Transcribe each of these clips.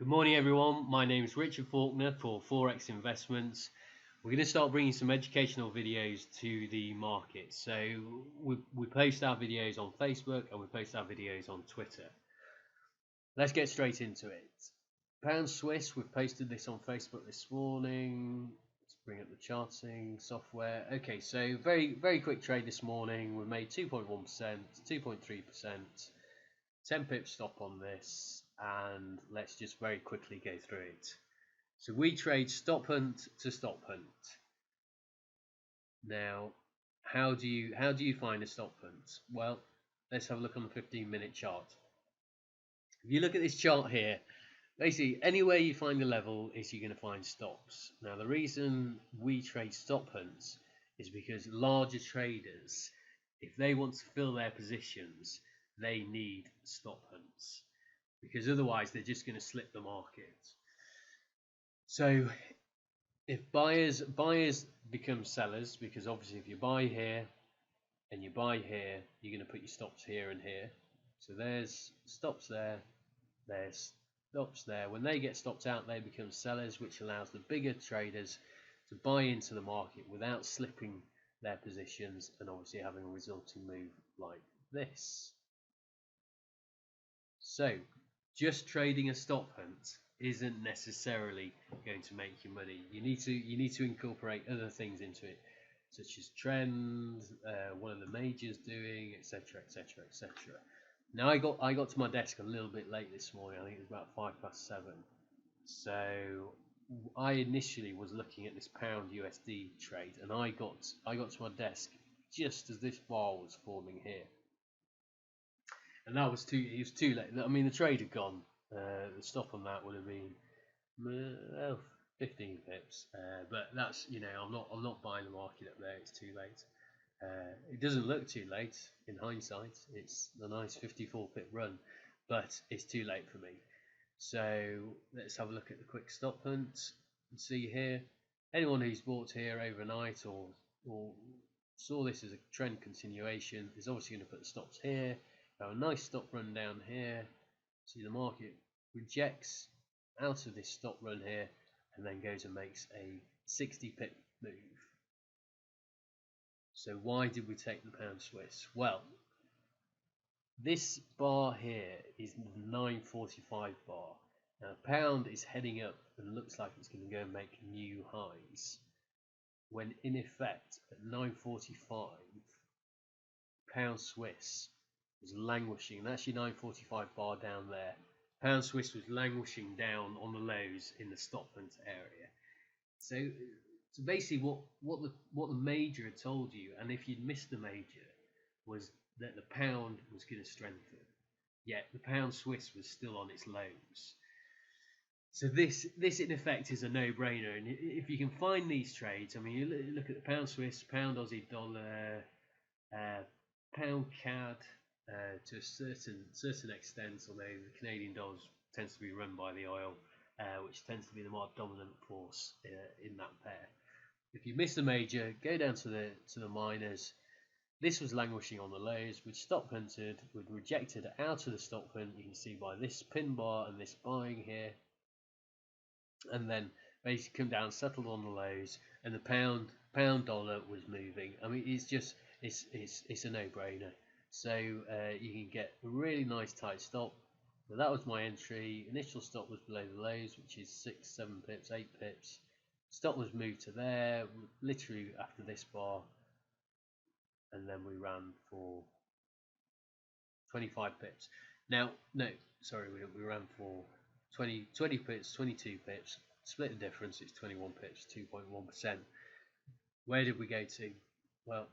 Good morning everyone, my name is Richard Faulkner for Forex Investments. We're going to start bringing some educational videos to the market. So we post our videos on Facebook and we post our videos on Twitter. Let's get straight into it. Pound Swiss, we've posted this on Facebook this morning. Let's bring up the charting software. Okay, so very quick trade this morning. We made 2.1%, 2.3%. 10 pips stop on this, and let's just very quickly go through it. So we trade stop hunt to stop hunt. Now, how do you find a stop hunt? Well, let's have a look on the 15-minute chart. If you look at this chart here, basically anywhere you find a level is you're going to find stops. Now, the reason we trade stop hunts is because larger traders, if they want to fill their positions, they need stop hunts, because otherwise they're just going to slip the market. So if buyers become sellers, because obviously if you buy here and you buy here, you're going to put your stops here and here. So there's stops there, there's stops there. When they get stopped out, they become sellers, which allows the bigger traders to buy into the market without slipping their positions and obviously having a resulting move like this. So just trading a stop hunt isn't necessarily going to make you money. You need to incorporate other things into it, such as trend, one of the majors doing, etc, etc, etc. Now I got to my desk a little bit late this morning. I think it was about 7:05. So I initially was looking at this pound USD trade, and I got to my desk just as this bar was forming here. And that was it was too late. I mean, the trade had gone. The stop on that would have been, well, 15 pips. But that's, I'm not buying the market up there. It's too late. It doesn't look too late in hindsight. It's a nice 54 pip run, but it's too late for me. So let's have a look at the quick stop hunt and see here. Anyone who's bought here overnight or saw this as a trend continuation is obviously going to put the stops here. A nice stop run down here. See, the market rejects out of this stop run here and then goes and makes a 60 pip move. So why did we take the pound Swiss? Well, this bar here is the 945 bar. Now the pound is heading up and looks like it's going to go and make new highs, when in effect at 945 pound Swiss was languishing, and actually 945 bar down there. Pound Swiss was languishing down on the lows in the stop hunt area. So basically, what the major had told you, and if you'd missed the major, was that the pound was going to strengthen. Yet the pound Swiss was still on its lows. So this in effect is a no-brainer, and if you can find these trades, I mean, you look at the pound Swiss, pound Aussie dollar, pound CAD. To a certain extent, although the Canadian dollar tends to be run by the oil, which tends to be the more dominant force in that pair. If you miss the major, go down to the minors. This was languishing on the lows, which stop hunted, would rejected out of the stop hunt. You can see by this pin bar and this buying here, and then basically come down, settled on the lows, and the pound dollar was moving. I mean, it's a no-brainer. So you can get a really nice tight stop. So that was my entry. Initial stop was below the lows, which is 6, 7 pips, 8 pips. Stop was moved to there, literally after this bar, and then we ran for 25 pips. Now, no, sorry, we ran for 20 pips, 22 pips. Split the difference, it's 21 pips, 2.1%. Where did we go to? Well,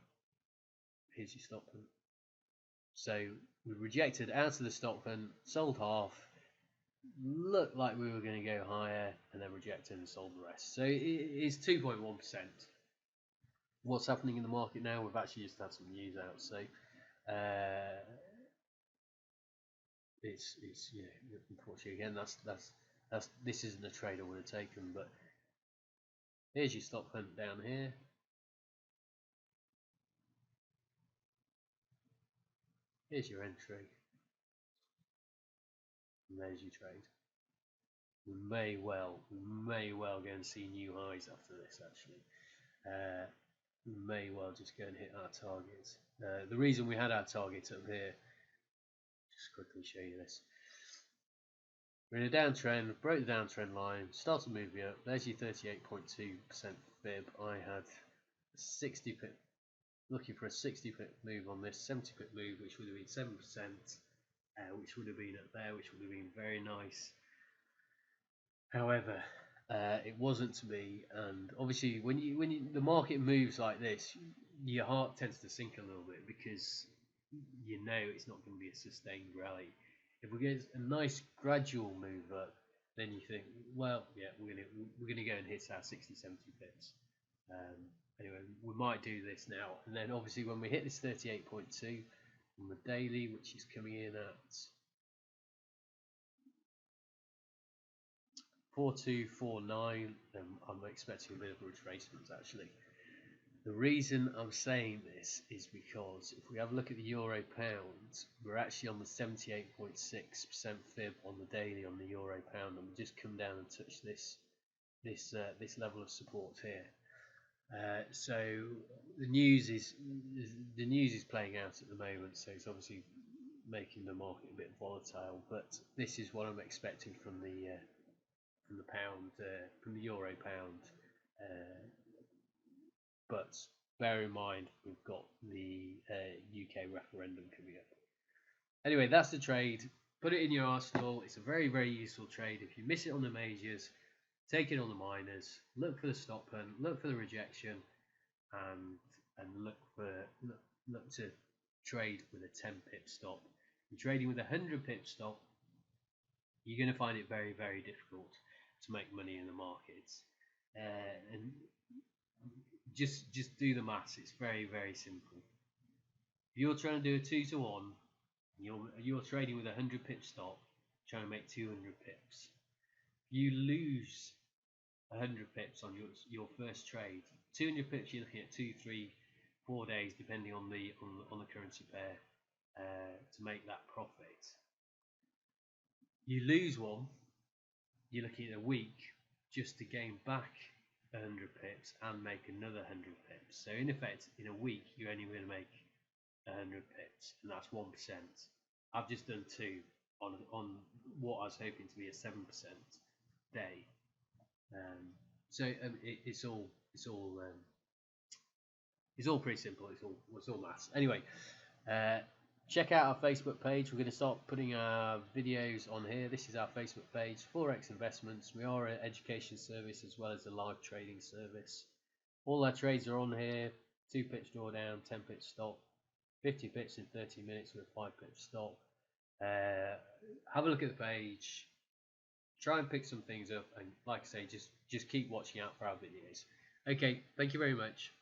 here's your stop hunt. So we rejected out of the stop hunt, sold half, looked like we were going to go higher, and then rejected and sold the rest. So it is 2.1%. What's happening in the market now? We've actually just had some news out, so it's unfortunately again that's this isn't a trade I would have taken, but here's your stop hunt down here. Here's your entry, and there's your trade. we may well go and see new highs after this. Actually, we may well just go and hit our targets. The reason we had our target up here, just quickly show you this. We're in a downtrend, broke the downtrend line, started moving up. There's your 38.2% fib. I had 60 pip, looking for a 60 pip move on this, 70 pip move, which would have been 7%, which would have been up there, which would have been very nice. However, it wasn't to be, and obviously when the market moves like this, your heart tends to sink a little bit because you know it's not going to be a sustained rally. If we get a nice gradual move up, then you think, well, yeah, we're gonna go and hit our 60, 70 pips. Anyway, we might do this now, and then obviously when we hit this 38.2 on the daily, which is coming in at 4249, I'm expecting a bit of a retracement actually. The reason I'm saying this is because if we have a look at the euro pound, we're actually on the 78.6% fib on the daily on the euro pound, and we just come down and touch this level of support here. So the news is playing out at the moment, so it's obviously making the market a bit volatile. But this is what I'm expecting from the pound, from the euro pound. But bear in mind, we've got the UK referendum coming up. Anyway, that's the trade. Put it in your arsenal. It's a very, very useful trade. If you miss it on the majors, take it on the minors. Look for the stop hunt. Look for the rejection, and look to trade with a 10 pip stop. If you're trading with a 100 pip stop, you're going to find it very, very difficult to make money in the markets. And just do the maths. It's very, very simple. If you're trying to do a 2 to 1, you're trading with a 100 pip stop, trying to make 200 pips. You lose 100 pips on your first trade. 200 pips, you're looking at 2, 3, 4 days, depending on the currency pair, to make that profit. You lose one, you're looking at a week just to gain back 100 pips and make another 100 pips. So in effect, in a week, you're only going to make 100 pips, and that's 1%. I've just done 2 on what I was hoping to be a 7% day. So it's all pretty simple. It's all maths. Anyway, check out our Facebook page. We're going to start putting our videos on here. This is our Facebook page, Forex Investments. We are an education service as well as a live trading service. All our trades are on here. 2 pips drawdown, 10 pips stop, 50 pips in 30 minutes with a 5 pips stop. Have a look at the page. Try and pick some things up, and like I say, just keep watching out for our videos. Okay, thank you very much.